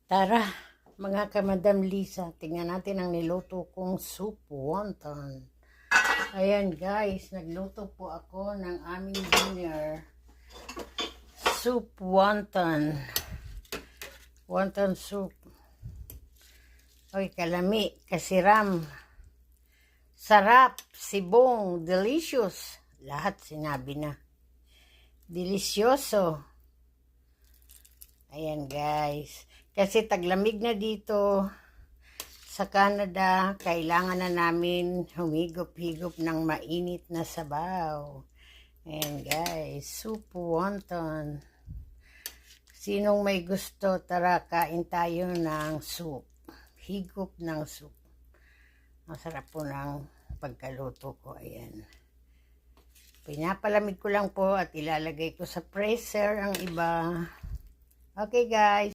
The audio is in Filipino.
Tara, mga kamadam Lisa, tingnan natin ang niluto kong soup wonton. Ayan guys, nagluto po ako ng aming dinner. Soup wonton. Wonton soup. Oy, kalami, kasiram. Sarap, sibong, delicious. Lahat sinabi na. Delisyoso. Ayan guys. Kasi taglamig na dito sa Canada, kailangan na namin humigop-higop ng mainit na sabaw. Ayan guys, soup wonton. Sinong may gusto, tara kain tayo ng soup. Higop ng soup. Masarap po ng pagkaluto ko. Ayan. Pinapalamig ko lang po at ilalagay ko sa freezer ang iba. Okay guys.